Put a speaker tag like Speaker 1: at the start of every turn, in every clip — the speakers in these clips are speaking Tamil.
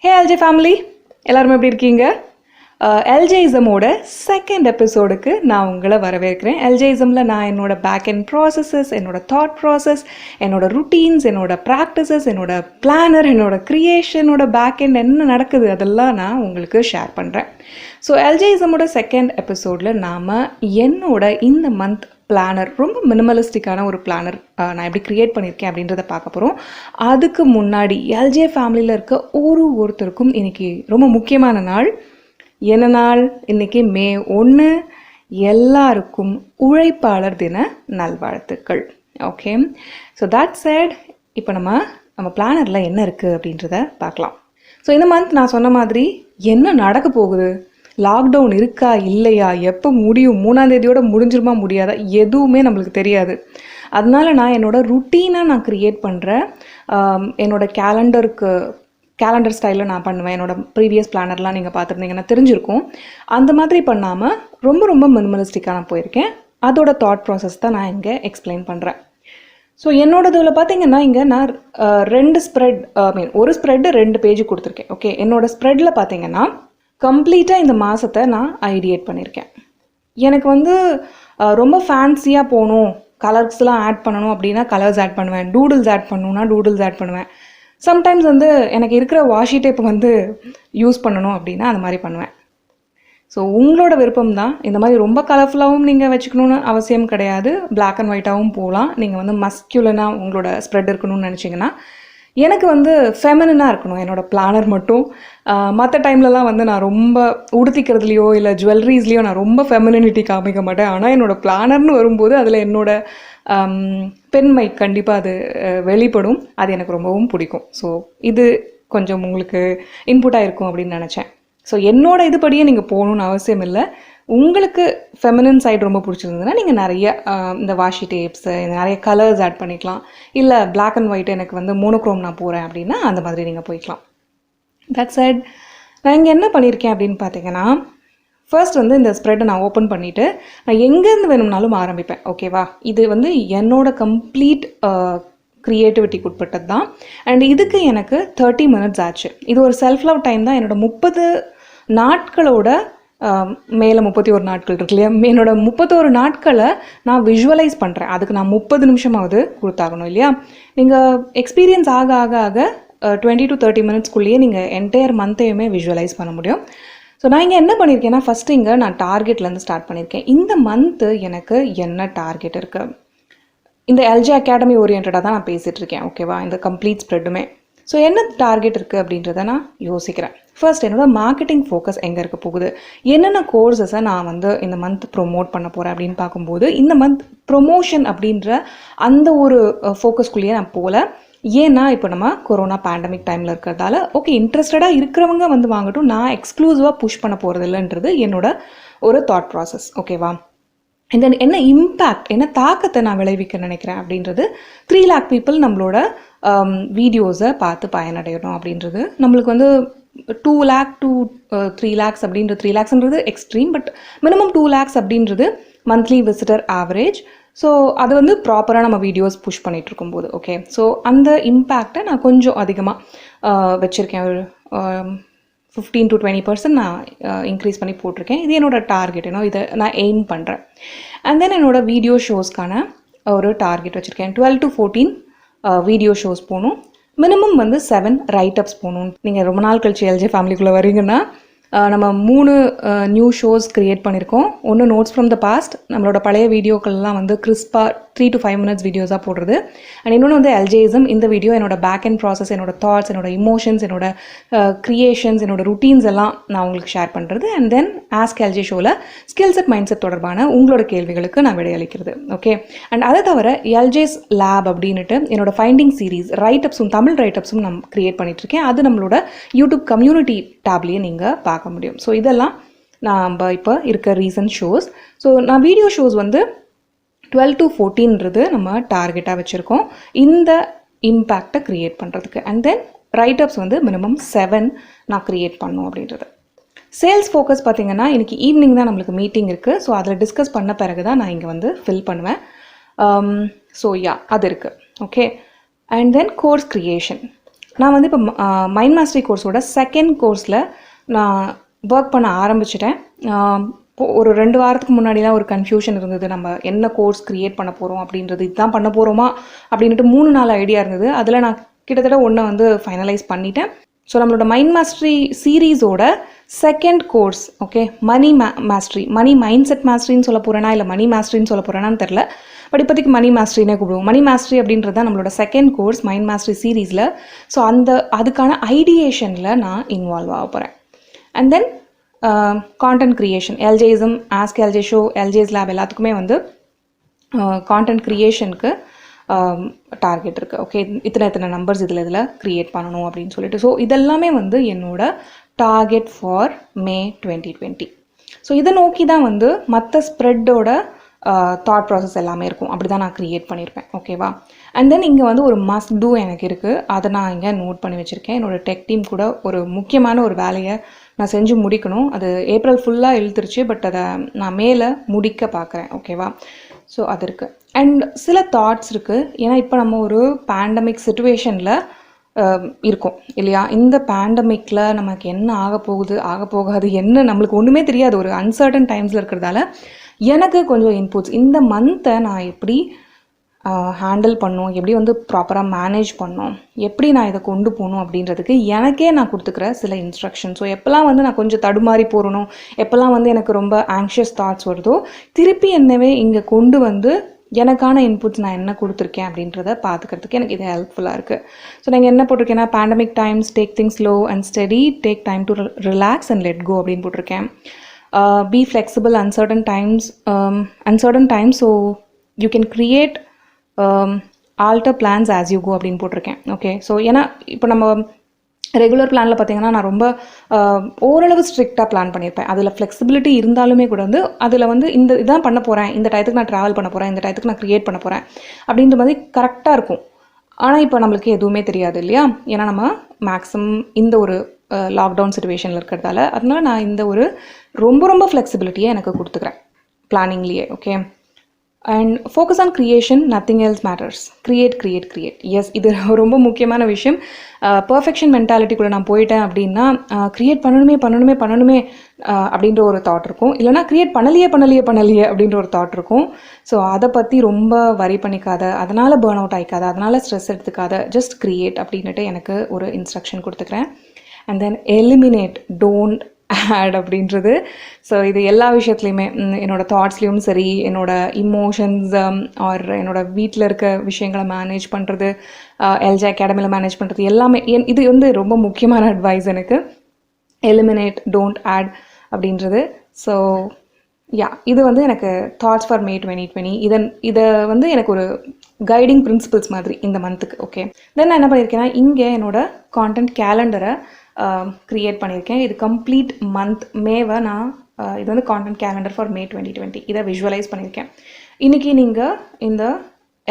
Speaker 1: ஹே எல்ஜே ஃபேமிலி, எல்லாருமே எப்படி இருக்கீங்க? எல்ஜேஇசமோட செகண்ட் எபிசோடுக்கு நான் உங்களை வரவேற்கிறேன். எல்ஜேஇசமில் நான் என்னோடய பேக் அண்ட் ப்ராசஸஸ், என்னோடய தாட் ப்ராசஸ், என்னோடய ருட்டீன்ஸ், என்னோடய ப்ராக்டிசஸ், என்னோடய பிளானர், என்னோடய க்ரியேஷனோட பேக் அண்ட் என்ன நடக்குது அதெல்லாம் நான் உங்களுக்கு ஷேர் பண்ணுறேன். ஸோ எல்ஜேஇசமோட செகண்ட் எபிசோடில் நாம் என்னோட இந்த மந்த் பிளானர், ரொம்ப மினிமலிஸ்டிக்கான ஒரு பிளானர் நான் எப்படி க்ரியேட் பண்ணியிருக்கேன் அப்படின்றத பார்க்க போகிறோம். அதுக்கு முன்னாடி எல்ஜே ஃபேமிலியில் இருக்க ஒருத்தருக்கும் இன்றைக்கி ரொம்ப முக்கியமான நாள். என்ன நாள்? இன்றைக்கி மே 1. எல்லாருக்கும் உழைப்பாளர் தின நல்வாழ்த்துக்கள். ஓகே, ஸோ தட் செட், இப்போ நம்ம பிளானரில் என்ன இருக்குது அப்படின்றத பார்க்கலாம். ஸோ இந்த மந்த் நான் சொன்ன மாதிரி என்ன நடக்க போகுது, லாக்டவுன் இருக்கா இல்லையா, எப்போ முடியும், 3ஆம் தேதியோடு முடிஞ்சிருமா முடியாதா, எதுவுமே நம்மளுக்கு தெரியாது. அதனால நான் என்னோடய ருட்டீனாக நான் க்ரியேட் பண்ணுறேன். என்னோடய கேலண்டர் ஸ்டைலில் நான் பண்ணுவேன். என்னோடய ப்ரீவியஸ் பிளானர்லாம் நீங்கள் பார்த்துருந்தீங்கன்னா தெரிஞ்சிருக்கும். அந்த மாதிரி பண்ணாமல் ரொம்ப மினிமலிஸ்டிக்காக நான் போயிருக்கேன். அதோட தாட் ப்ராசஸ் தான் நான் இங்கே எக்ஸ்பிளைன் பண்ணுறேன். ஸோ என்னோடதில் பார்த்தீங்கன்னா இங்கே நான் 2 ஸ்ப்ரெட், ஒரு ஸ்ப்ரெட்டு 2 பேஜ் கொடுத்துருக்கேன். ஓகே, என்னோடய ஸ்ப்ரெட்டில் பார்த்தீங்கன்னா கம்ப்ளீட்டாக இந்த மாதத்தை நான் ஐடியேட் பண்ணியிருக்கேன். எனக்கு ரொம்ப ஃபேன்சியாக போகணும், கலர்ஸ்லாம் ஆட் பண்ணணும் அப்படின்னா கலர்ஸ் ஆட் பண்ணுவேன், டூடுல்ஸ் ஆட் பண்ணணுன்னா டூடுல்ஸ் ஆட் பண்ணுவேன். சம்டைம்ஸ் எனக்கு இருக்கிற வாஷி டேப் யூஸ் பண்ணணும் அப்படின்னா அந்த மாதிரி பண்ணுவேன். ஸோ உங்களோட விருப்பம் தான். இந்த மாதிரி ரொம்ப கலர்ஃபுல்லாகவும் நீங்கள் வச்சுக்கணுன்னு அவசியம் கிடையாது. பிளாக் அண்ட் ஒயிட்டாகவும் போகலாம். நீங்கள் மஸ்குலனாக உங்களோட ஸ்ப்ரெட் இருக்கணும்னு நினச்சிங்கன்னா. எனக்கு ஃபெமினாக இருக்கணும் என்னோடய பிளானர் மட்டும். மற்ற டைம்லலாம் நான் ரொம்ப உடுத்திக்கிறதுலையோ இல்லை ஜுவல்லரிஸ்லேயோ நான் ரொம்ப ஃபெமினிட்டி காமிக்க மாட்டேன். ஆனால் என்னோடய பிளானர்னு வரும்போது அதில் என்னோடய பெண்மை கண்டிப்பாக அது வெளிப்படும். அது எனக்கு ரொம்பவும் பிடிக்கும். ஸோ இது கொஞ்சம் உங்களுக்கு இன்புட்டாக இருக்கும் அப்படின்னு நினச்சேன். ஸோ என்னோட இதுபடியே நீங்கள் போகணுன்னு அவசியம் இல்லை. உங்களுக்கு ஃபெமினின் சைடு ரொம்ப பிடிச்சிருந்ததுன்னா நீங்கள் நிறைய இந்த வாஷி டேப்ஸு, நிறைய கலர்ஸ் ஆட் பண்ணிக்கலாம். இல்லை பிளாக் அண்ட் ஒயிட் எனக்கு மோனோக்ரோம் நான் போகிறேன் அப்படின்னா அந்த மாதிரி நீங்கள் போய்க்கலாம். தட் சைட் நான் இங்கே என்ன பண்ணியிருக்கேன் அப்படின்னு பார்த்தீங்கன்னா, ஃபர்ஸ்ட் இந்த ஸ்ப்ரெட்டை நான் ஓப்பன் பண்ணிவிட்டு நான் எங்கேருந்து வேணும்னாலும் ஆரம்பிப்பேன். ஓகேவா? இது என்னோட கம்ப்ளீட் க்ரியேட்டிவிட்டிக்கு உட்பட்டது தான். அண்ட் இதுக்கு எனக்கு 30 minutes ஆச்சு. இது ஒரு செல்ஃப் லவ் டைம் தான். என்னோடய 30 நாட்களோட மேலே 31 நாட்கள் இருக்கு இல்லையா, என்னோட 31 நாட்களை நான் விஷுவலைஸ் பண்ணுறேன். அதுக்கு நான் 30 நிமிஷமாவது கொடுத்தாகணும் இல்லையா. நீங்கள் எக்ஸ்பீரியன்ஸ் ஆக ஆக ஆக 20 to 30 minutesக்குள்ளேயே நீங்கள் என்டையர் மந்த்தையுமே விஷுவலைஸ் பண்ண முடியும். ஸோ நான் இங்கே என்ன பண்ணியிருக்கேன்னா, ஃபஸ்ட்டு இங்கே நான் டார்கெட்லேருந்து ஸ்டார்ட் பண்ணியிருக்கேன். இந்த மந்த்து எனக்கு என்ன டார்கெட் இருக்குது, இந்த எல்ஜே அகாடமி ஓரியன்டாக தான் நான் பேசிகிட்டு இருக்கேன். ஓகேவா? இந்த கம்ப்ளீட் ஸ்ப்ரெட்டுமே. ஸோ என்ன டார்கெட் இருக்குது அப்படின்றத நான் யோசிக்கிறேன். ஃபர்ஸ்ட் என்னோட மார்க்கெட்டிங் ஃபோக்கஸ் எங்கே இருக்க போகுது, என்னென்ன கோர்ஸஸை நான் இந்த மந்த் ப்ரொமோட் பண்ண போகிறேன் அப்படின்னு பார்க்கும்போது, இந்த மந்த் ப்ரொமோஷன் அப்படின்ற அந்த ஒரு ஃபோக்கஸ்குள்ளேயே நான் போகல. ஏன்னா இப்போ நம்ம கொரோனா பேண்டமிக் டைமில் இருக்கிறதால ஓகே, இன்ட்ரெஸ்டடாக இருக்கிறவங்க வாங்கட்டும், நான் எக்ஸ்க்ளூசிவாக புஷ் பண்ண போகிறது இல்லைன்றது என்னோட ஒரு தாட் ப்ராசஸ். ஓகேவா? இந்த என்ன இம்பேக்ட், என்ன தாக்கத்தை நான் விளைவிக்க நினைக்கிறேன் அப்படின்றது 3 lakh people நம்மளோட வீடியோஸை பார்த்து பயனடையணும் அப்படின்றது. நம்மளுக்கு 2 lakh to 3 lakhs அப்படின்றது, 3 lakhsன்றது எக்ஸ்ட்ரீம், பட் மினிமம் 2 lakhs அப்படின்றது மந்த்லி விசிட்டர் ஆவரேஜ். ஸோ அது ப்ராப்பராக நம்ம வீடியோஸ் புஷ் பண்ணிகிட்டு இருக்கும்போது. ஓகே, ஸோ அந்த இம்பேக்டை நான் கொஞ்சம் அதிகமாக வச்சுருக்கேன். ஒரு 15 to 20% நான் இன்க்ரீஸ் பண்ணி போட்டிருக்கேன். இது என்னோடய டார்கெட். இதை நான் எய்ம் பண்ணுறேன். அண்ட் தென் என்னோடய வீடியோ ஷோஸ்க்கான ஒரு டார்கெட் வச்சுருக்கேன். 12 to 14 வீடியோ ஷோஸ் போகணும். மினிமம் 7 ரைட்டப்ஸ் போகணும். நீங்கள் ரொம்ப நாள் கழிச்சு எல்ஜே ஃபேமிலிக்குள்ளே வரீங்கன்னா, நம்ம 3 நியூ ஷோஸ் க்ரியேட் பண்ணியிருக்கோம். ஒன்று நோட்ஸ் ஃப்ரம் த பாஸ்ட், நம்மளோட பழைய வீடியோக்கள்லாம் கிறிஸ்பாக 3 to 5 minutes வீடியோஸாக போடுறது. அண்ட் இன்னொன்று எல்ஜேஇசம். இந்த வீடியோ என்னோட பேக் அண்ட் ப்ராசஸ், என்னோட தாட்ஸ், என்னோட இமோஷன்ஸ், என்னோட க்ரியேஷன்ஸ், என்னோட ருட்டீன்ஸ் எல்லாம் நான் உங்களுக்கு ஷேர் பண்ணுறது. அண்ட் தென் ஆஸ்க் எல்ஜே ஷோவில் ஸ்கில் செட் மைண்ட் செட் தொடர்பான உங்களோட கேள்விகளுக்கு நான் விடையளிக்கிறது. ஓகே, அண்ட் அதை தவிர எல்ஜேஸ் லேப் அப்படின்ட்டு என்னோட ஃபைண்டிங் சீரீஸ் ரைட்டப்ஸும், தமிழ் ரைட்டப்ஸும் நான் க்ரியேட் பண்ணிகிட்ருக்கேன். அது நம்மளோட யூடியூப் கம்யூனிட்டி டேப்லேயே நீங்கள் பார்க்க முடியும். ஸோ இதெல்லாம் நம்ம இப்போ இருக்க ரீசன்ட் ஷோஸ். ஸோ நான் வீடியோ ஷோஸ் 12 to 14ன்றது நம்ம டார்கெட்டாக வச்சுருக்கோம் இந்த இம்பேக்டை க்ரியேட் பண்ணுறதுக்கு. அண்ட் தென் ரைட்டப்ஸ் மினிமம் 7 நான் க்ரியேட் பண்ணணும் அப்படின்றது. சேல்ஸ் ஃபோக்கஸ் பார்த்திங்கன்னா இன்றைக்கி ஈவினிங் தான் நம்மளுக்கு மீட்டிங் இருக்குது. ஸோ அதில் டிஸ்கஸ் பண்ண பிறகு தான் நான் இங்கே ஃபில் பண்ணுவேன். ஸோ அது இருக்குது. Okay, and then course creation. நான் வந்து இப்போ மைண்ட் மாஸ்டரி கோர்ஸோட செகண்ட் கோர்ஸில் நான் ஒர்க் பண்ண ஆரம்பிச்சிட்டேன். ஒரு 2 வாரத்துக்கு முன்னாடிலாம் ஒரு கன்ஃபியூஷன் இருந்தது, நம்ம என்ன கோர்ஸ் க்ரியேட் பண்ண போகிறோம் அப்படின்றது, இதுதான் பண்ண போகிறோமா அப்படின்ட்டு 3-4 ஐடியா இருந்தது. அதில் நான் கிட்டத்தட்ட ஒன்றை வந்து ஃபைனலைஸ் பண்ணிட்டேன். ஸோ நம்மளோட மைண்ட் மாஸ்டரி சீரீஸோட second course, okay, money mind set மாஸ்டரின்னு சொல்ல போகிறேன்னா இல்லை மணி மாஸ்டரின்னு சொல்ல போகிறேன்னான்னு தெரில. பட் இப்போதைக்கு மணி மாஸ்டரினே கூப்பிடுவோம். மணி மாஸ்டரி அப்படின்றது தான் நம்மளோட செகண்ட் கோர்ஸ் மைண்ட் மாஸ்டரி சீரீஸில். ஸோ அதுக்கான ஐடியேஷனில் நான் இன்வால்வ் ஆக போகிறேன். அண்ட் தென் கான்டென்ட் க்ரியேஷன், எல்ஜேஇசம், ask LJ show, LJ's lab எல்லாத்துக்குமே வந்து கான்டென்ட் க்ரியேஷனுக்கு டார்கெட் இருக்குது. ஓகே, இத்தனை நம்பர்ஸ் இதில் க்ரியேட் பண்ணணும் அப்படின்னு சொல்லிட்டு. ஸோ இதெல்லாமே வந்து என்னோட டார்கெட் ஃபார் May 2020. ஸோ இதை நோக்கி தான் வந்து மற்ற ஸ்ப்ரெட்டோட தாட் ப்ராசஸ் எல்லாமே இருக்கும். அப்படி தான் நான் க்ரியேட் பண்ணியிருப்பேன். ஓகேவா? அண்ட் தென் இங்கே வந்து ஒரு மஸ்ட் டூ எனக்கு இருக்குது. அதை நான் இங்கே நோட் பண்ணி வச்சுருக்கேன். என்னோடய டெக் டீம் கூட ஒரு முக்கியமான ஒரு வேலையை நான் செஞ்சு முடிக்கணும். அது ஏப்ரல் ஃபுல்லாக இழுத்துருச்சு, பட் அதை நான் மேலே முடிக்க பார்க்குறேன். ஓகேவா? ஸோ அது இருக்குது. அண்ட் சில தாட்ஸ் இருக்குது. ஏன்னா இப்போ நம்ம ஒரு பேண்டமிக் சிச்சுவேஷனில் இருக்கும் இல்லையா? இந்த பேண்டமிக்கில் நமக்கு என்ன ஆக போகாது என்ன நம்மளுக்கு ஒன்றுமே தெரியாது. ஒரு அன்சர்டன் டைம்ஸில் இருக்கிறதால எனக்கு கொஞ்சம் இன்புட்ஸ், இந்த மந்த்தை நான் எப்படி ஹேண்டில் பண்ணணும், எப்படி வந்து ப்ராப்பராக மேனேஜ் பண்ணணும், எப்படி நான் இதை கொண்டு போகணும் அப்படின்றதுக்கு எனக்கே நான் கொடுத்துக்கிற சில இன்ஸ்ட்ரக்ஷன். ஸோ எப்போல்லாம் வந்து நான் கொஞ்சம் தடுமாறி போகணும், எப்போல்லாம் வந்து எனக்கு ரொம்ப ஆங்ஷியஸ் தாட்ஸ் வருதோ, திருப்பி என்னவே இங்கே கொண்டு வந்து எனக்கான இன்புட்ஸ் நான் என்ன கொடுத்துருக்கேன் அப்படின்றத பார்த்துக்கிறதுக்கு எனக்கு இது ஹெல்ப்ஃபுல்லாக இருக்குது. ஸோ நீங்கள் என்ன போட்டிருக்கேன்னா, pandemic times take things slow and steady, take time to relax and let go அப்படின்னு போட்டிருக்கேன். Be flexible, uncertain times, so you can create alter plans as you go அப்படின்னு போட்டிருக்கேன். ஓகே, ஸோ ஏன்னா இப்போ நம்ம ரெகுலர் பிளானில் பார்த்தீங்கன்னா நான் ரொம்ப ஓரளவு ஸ்ட்ரிக்டாக பிளான் பண்ணியிருப்பேன். அதில் ஃப்ளெக்சிபிலிட்டி இருந்தாலுமே கூட வந்து அதில் வந்து இதான் பண்ண போகிறேன், இந்த டயத்துக்கு நான் ட்ராவல் பண்ண போகிறேன், இந்த டயத்துக்கு நான் க்ரியேட் பண்ண போகிறேன் அப்படின்ற மாதிரி கரெக்டாக இருக்கும். ஆனால் இப்போ நம்மளுக்கு எதுவுமே தெரியாது இல்லையா? ஏன்னா நம்ம மேக்ஸிமம் இந்த ஒரு லாக்டவுன் சுச்சுவேஷனில் இருக்கிறதால, அதனால நான் இந்த ஒரு ரொம்ப ஃப்ளெக்சிபிலிட்டியை எனக்கு கொடுத்துக்கிறேன் பிளானிங்லேயே. Okay, and focus on creation, nothing else matters. Create. Yes, இது ரொம்ப முக்கியமான விஷயம். பர்ஃபெக்ஷன் மென்டாலிட்டிக்குள்ளே நான் போயிட்டேன் அப்படின்னா, க்ரியேட் பண்ணணுமே அப்படின்ற ஒரு தாட் இருக்கும். இல்லைனா க்ரியேட் பண்ணலையே அப்படின்ற ஒரு தாட் இருக்கும். ஸோ அதை பற்றி ரொம்ப வரி பண்ணிக்காத, அதனால் பேர்ன் அவுட் ஆகிக்காத, அதனால் ஸ்ட்ரெஸ் எடுத்துக்காத, ஜஸ்ட் க்ரியேட் அப்படின்ட்டு எனக்கு ஒரு இன்ஸ்ட்ரக்ஷன் கொடுத்துக்கிறேன். And then eliminate, don't add அப்படின்றது. ஸோ இது எல்லா விஷயத்துலையுமே, என்னோடய தாட்ஸ்லேயும் சரி, என்னோடய இமோஷன்ஸ் ஆர் என்னோடய வீட்டில் இருக்க விஷயங்களை மேனேஜ் பண்ணுறது, எல்ஜே அகாடமியில் மேனேஜ் பண்ணுறது எல்லாமே இது வந்து ரொம்ப முக்கியமான அட்வைஸ் எனக்கு. எலிமினேட், டோன்ட் ஆட் அப்படின்றது. ஸோ இது வந்து எனக்கு தாட்ஸ் ஃபார் May 2020. இதை வந்து எனக்கு ஒரு கைடிங் பிரின்சிபல்ஸ் மாதிரி இந்த மந்த்துக்கு. ஓகே, தென் நான் என்ன பண்ணியிருக்கேன்னா, இங்கே என்னோடய கான்டென்ட் கேலண்டரை க்ரியேட் பண்ணியிருக்கேன். இது கம்ப்ளீட் மந்த் மேவை நான் இது வந்து கான்டென்ட் கேலண்டர் ஃபார் May 2020 இதை விஷுவலைஸ் பண்ணியிருக்கேன். இன்றைக்கி நீங்கள் இந்த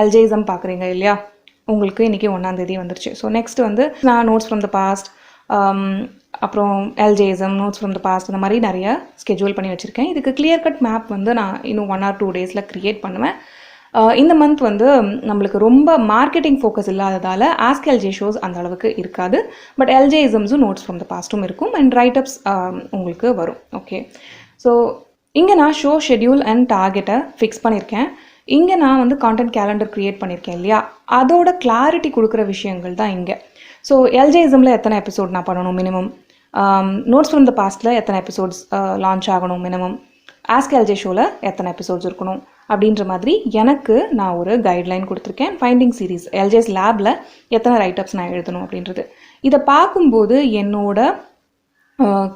Speaker 1: எல்ஜேஇசம் பார்க்குறீங்க இல்லையா? உங்களுக்கு இன்றைக்கி 1ஆம் தேதி வந்துருச்சு. ஸோ நெக்ஸ்ட் வந்து நான் நோட்ஸ் ஃப்ரம் த பாஸ்ட், அப்புறம் எல்ஜேஇசம், நோட்ஸ் ஃப்ரம் த பாஸ்ட், இந்த மாதிரி நிறைய ஸ்கெட்யூல் பண்ணி வச்சுருக்கேன். இதுக்கு கிளியர் கட் மேப் வந்து நான் இன்னும் 1 or 2 days க்ரியேட் பண்ணுவேன். இந்த மந்த் வந்து நம்மளுக்கு ரொம்ப மார்க்கெட்டிங் ஃபோக்கஸ் இல்லாததால் ஆஸ்க் எல்ஜே ஷோஸ் அந்த அளவுக்கு இருக்காது. பட் எல்ஜேஇசம்ஸும் நோட்ஸ் ஃப்ரம் த பாஸ்ட்டும் இருக்கும் அண்ட் ரைட்டப்ஸ் உங்களுக்கு வரும். ஓகே, ஸோ இங்கே நான் ஷோ ஷெட்யூல் அண்ட் டார்கெட்டை ஃபிக்ஸ் பண்ணியிருக்கேன். இங்கே நான் வந்து கான்டென்ட் கேலண்டர் க்ரியேட் பண்ணியிருக்கேன் இல்லையா? அதோட கிளாரிட்டி கொடுக்குற விஷயங்கள் தான் இங்கே. ஸோ எல்ஜேஇசமில் எத்தனை எபிசோட் நான் பண்ணணும் மினிமம், நோட்ஸ் ஃப்ரம் த பாஸ்ட்டில் எத்தனை எபிசோட்ஸ் லான்ச் ஆகணும் மினிமம், ஆஸ்க் எல்ஜே ஷோவில் எத்தனை எபிசோட்ஸ் இருக்கணும் அப்படின்ற மாதிரி எனக்கு நான் ஒரு கைட்லைன் கொடுத்துருக்கேன். ஃபைண்டிங் சீரீஸ், எல்ஜேஸ் லேபில் எத்தனை ரைட்டப்ஸ் நான் எழுதணும் அப்படின்றது. இதை பார்க்கும்போது என்னோட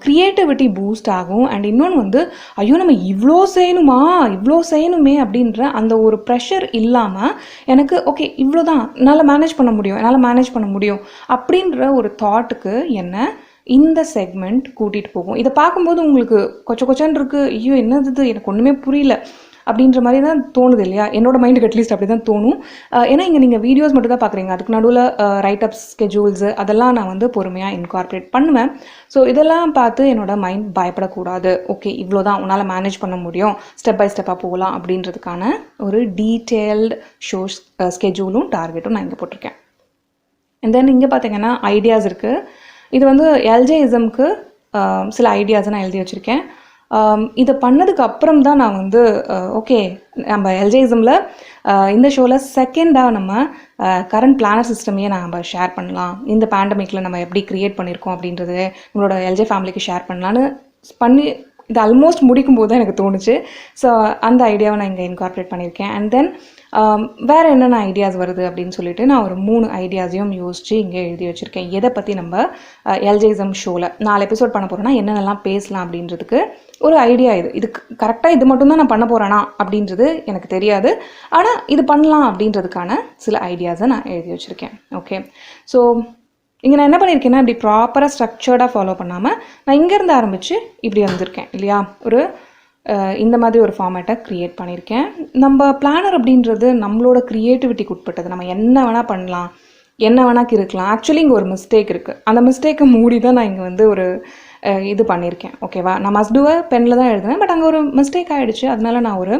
Speaker 1: க்ரியேட்டிவிட்டி பூஸ்ட் ஆகும். அண்ட் இன்னொன்று வந்து, ஐயோ நம்ம இவ்வளோ செய்யணுமே அப்படின்ற அந்த ஒரு ப்ரெஷர் இல்லாமல் எனக்கு ஓகே இவ்வளோதான் என்னால் மேனேஜ் பண்ண முடியும் அப்படின்ற ஒரு தாட்டுக்கு என்ன இந்த செக்மெண்ட் கூட்டிகிட்டு போகும். இதை பார்க்கும்போது உங்களுக்கு கொச்சன்னு இருக்குது, ஐயோ என்னது எனக்கு ஒன்றுமே புரியல அப்படின்ற மாதிரி தான் தோணுது இல்லையா? என்னோட மைண்டுக்கு அட்லீஸ்ட் அப்படி தான் தோணும். ஏன்னா இங்கே நீங்கள் வீடியோஸ் மட்டும் தான் பார்க்குறீங்க, அதுக்கு நடுவில் ரைட்டப்ஸ், ஸ்கெட்யூல்ஸு அதெல்லாம் நான் வந்து பொறுமையாக இன்கார்பரேட் பண்ணுவேன். ஸோ இதெல்லாம் பார்த்து என்னோட மைண்ட் பயப்படக்கூடாது. ஓகே இவ்வளோதான் உன்னால் மேனேஜ் பண்ண முடியும், ஸ்டெப் பை ஸ்டெப்பாக போகலாம் அப்படின்றதுக்கான ஒரு டீட்டெயில்டு ஷோ ஸ்கெட்யூலும் டார்கெட்டும் நான் இங்கே போட்டிருக்கேன். அண்ட் தென் இங்கே பார்த்தீங்கன்னா ஐடியாஸ் இருக்குது. இது வந்து எல்ஜேஇசம்க்கு சில ஐடியாஸை நான் எழுதி வச்சுருக்கேன். இதை பண்ணதுக்கு அப்புறம் தான் நான் வந்து ஓகே நம்ம எல்ஜேஇசமில் இந்த ஷோவில் செகண்டாக நம்ம கரண்ட் பிளானர் சிஸ்டமையே நம்ம ஷேர் பண்ணலாம், இந்த பேண்டமிக்கில் நம்ம எப்படி க்ரியேட் பண்ணியிருக்கோம் அப்படின்றது நம்மளோட எல்ஜே ஃபேமிலிக்கு ஷேர் பண்ணலான்னு பண்ணி இது ஆல்மோஸ்ட் முடிக்கும்போது தான் எனக்கு தோணுச்சு. ஸோ அந்த ஐடியாவை நான் இங்கே இன்கார்பரேட் பண்ணியிருக்கேன். அண்ட் தென் வேறு என்னென்ன ஐடியாஸ் வருது அப்படின்னு சொல்லிட்டு நான் ஒரு 3 ஐடியாஸையும் யோசித்து இங்கே எழுதி வச்சுருக்கேன். எதை பற்றி நம்ம எல்ஜேஇசம் ஷோவில் 4 எபிசோட் பண்ண போகிறோன்னா என்னென்னலாம் பேசலாம் அப்படின்றதுக்கு ஒரு ஐடியா. இதுக்கு கரெக்டாக இது மட்டும்தான் நான் பண்ண போகிறேனா அப்படின்றது எனக்கு தெரியாது. ஆனால் இது பண்ணலாம் அப்படின்றதுக்கான சில ஐடியாஸை நான் எழுதி வச்சுருக்கேன். ஓகே, ஸோ இங்கே நான் என்ன பண்ணியிருக்கேன்னா இப்படி ப்ராப்பராக ஸ்ட்ரக்சர்டாக ஃபாலோ பண்ணாமல் நான் இங்கேருந்து ஆரம்பித்து இப்படி வந்திருக்கேன் இல்லையா. ஒரு இந்த மாதிரி ஒரு ஃபார்மேட்டை க்ரியேட் பண்ணியிருக்கேன். நம்ம பிளானர் அப்படின்றது நம்மளோட க்ரியேட்டிவிட்டிக்கு உட்பட்டது. நம்ம என்ன வேணால் பண்ணலாம், என்ன வேணால் இருக்கலாம். ஆக்சுவலி இங்கே ஒரு மிஸ்டேக் இருக்குது. அந்த மிஸ்டேக்கை மூடி தான் நான் இங்கே வந்து ஒரு இது பண்ணியிருக்கேன். ஓகேவா, நான் மஸ்டுவை பெனில் தான் எழுதுனேன். பட் அங்கே ஒரு மிஸ்டேக் ஆகிடுச்சு. அதனால நான் ஒரு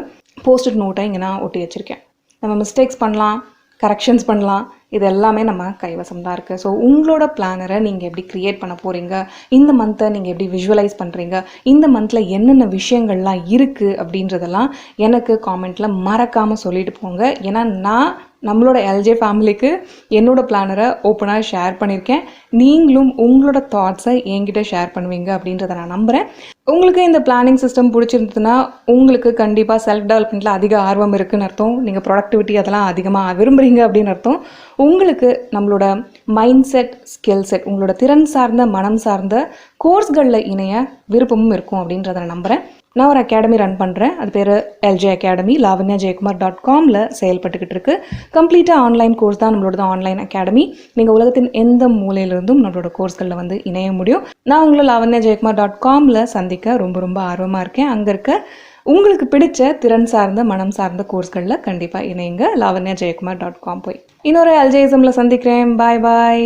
Speaker 1: போஸ்டட் நோட்டை இங்கே நான் ஒட்டி வச்சுருக்கேன். நம்ம மிஸ்டேக்ஸ் பண்ணலாம், கரெக்ஷன்ஸ் பண்ணலாம், இது எல்லாமே நம்ம கைவசம் தான் இருக்குது. ஸோ உங்களோட பிளானரை நீங்கள் எப்படி க்ரியேட் பண்ண போகிறீங்க, இந்த மந்த்தை நீங்கள் எப்படி விஷுவலைஸ் பண்ணுறீங்க, இந்த மந்தில் என்னென்ன விஷயங்கள்லாம் இருக்குது அப்படின்றதெல்லாம் எனக்கு காமெண்ட்டில் மறக்காமல் சொல்லிட்டு போங்க. ஏன்னா நான் நம்மளோட எல்ஜே ஃபேமிலிக்கு என்னோட பிளானரை ஓப்பனாக ஷேர் பண்ணியிருக்கேன். நீங்களும் உங்களோட தாட்ஸை என்கிட்ட ஷேர் பண்ணுவீங்க அப்படின்றத நான் நம்புகிறேன். உங்களுக்கு இந்த பிளானிங் சிஸ்டம் பிடிச்சிருந்ததுன்னா உங்களுக்கு கண்டிப்பாக செல்ஃப் டெவலப்மெண்ட்டில் அதிக ஆர்வம் இருக்குதுன்னு அர்த்தம். நீங்கள் ப்ரொடக்டிவிட்டி அதெல்லாம் அதிகமாக விரும்புகிறீங்க அப்படின்னு அர்த்தம். உங்களுக்கு நம்மளோட மைண்ட் செட், ஸ்கில் செட், உங்களோட திறன் சார்ந்த மனம் சார்ந்த கோர்ஸ்களில் இணைய விருப்பமும் இருக்கும் அப்படின்றத நான் நம்புகிறேன். நான் ஒரு அகாடமி ரன் பண்ணுறேன். அது பேர் எல்ஜே அகாடமி, lavanya.jayakumar.comல செயல்பட்டுக்கிட்டு இருக்கு. கம்ப்ளீட்டாக ஆன்லைன் கோர்ஸ் தான் நம்மளோட ஆன்லைன் அகாடமி. நீங்கள் உலகத்தின் எந்த மூலையிலிருந்தும் நம்மளோட கோர்ஸ்களில் வந்து இணைய முடியும். நான் உங்களை lavanya.jayakumar.comல சந்திக்க ரொம்ப ரொம்ப ஆர்வமாக இருக்கேன். அங்கே இருக்க உங்களுக்கு பிடிச்ச திறன் சார்ந்த மனம் சார்ந்த கோர்ஸ்களில் கண்டிப்பாக இணையுங்க. lavanya.jayakumar.com போய் இன்னொரு எல்ஜேஇசமில் சந்திக்கிறேன். பாய் பாய்.